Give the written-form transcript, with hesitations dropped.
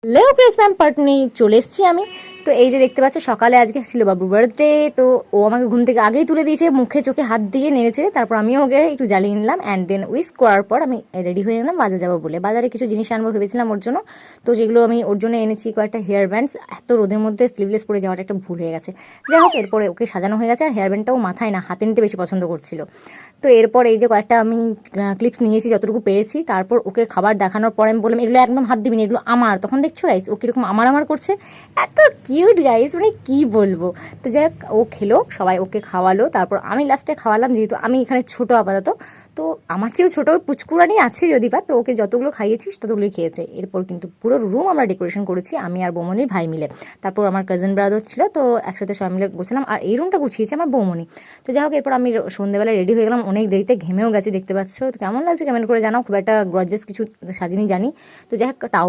Hello press ma'am part নিয়ে চলে এসেছি আমি। তো এই যে দেখতে পাচ্ছ, সকালে আজকে ছিল বাবুর বার্থডে। তো ও আমাকে ঘুম থেকে আগেই তুলে দিয়েছে, মুখে চোখে হাত দিয়ে নেড়েছে। তারপর আমিও ওকে একটু জ্বালিয়ে নিলাম অ্যান্ড দেন উইস করার পর আমি রেডি হয়ে গেলাম বাজার যাবো বলে। বাজারে কিছু জিনিস আনবো ভেবেছিলাম ওর জন্য। তো যেগুলো আমি ওর জন্য এনেছি কয়েকটা হেয়ার ব্যান্ডস। এত রোদের মধ্যে স্লিভলেস পরে যাওয়াটা একটা ভুল হয়ে গেছে। যাই হোক, এরপরে ওকে সাজানো হয়ে গেছে। আর হেয়ার ব্যান্ডটাও মাথায় না, হাতে নিতে বেশি পছন্দ করছিল। তো এরপর এই যে কয়েকটা আমি ক্লিপস নিয়েছি যতটুকু পেরেছি। তারপর ওকে খাবার দেখানোর পরে আমি বললাম এগুলো একদম হাত দিবি না, এগুলো আমার। তখন দেখছো গাইস ও কীরকম আমার আমার করছে, এত কিউট গাইস, মানে কি বলবো। তো যাই হোক, ও খেলো, সবাই ওকে খাওয়ালো। তারপর আমি লাস্টে খাওয়ালাম, যেহেতু আমি এখানে ছোটো আপাতত। তো আমার চেয়েও ছোটো পুচকুরানি আছে যদি বা, তো ওকে যতগুলো খাইয়েছিস ততগুলোই খেয়েছে। এরপর কিন্তু পুরো রুম আমরা ডেকোরেশন করেছি আমি আর বৌমনির ভাই মিলে। তারপর আমার কাজিন ব্রাদার ছিল, তো একসাথে সবাই মিলে গোছালাম। আর এই রুমটা গুছিয়েছে আমার বৌমনি। তো যাই হোক, এরপর আমি সন্ধ্যেবেলা রেডি হয়ে গেলাম, অনেক দেরিতে ঘেমেও গেছি দেখতে পাচ্ছ। তো কেমন লাগছে কমেন্ট করে জানাও। খুব একটা গর্জাস কিছু সাজিনি জানি, তো যাই হোক তাও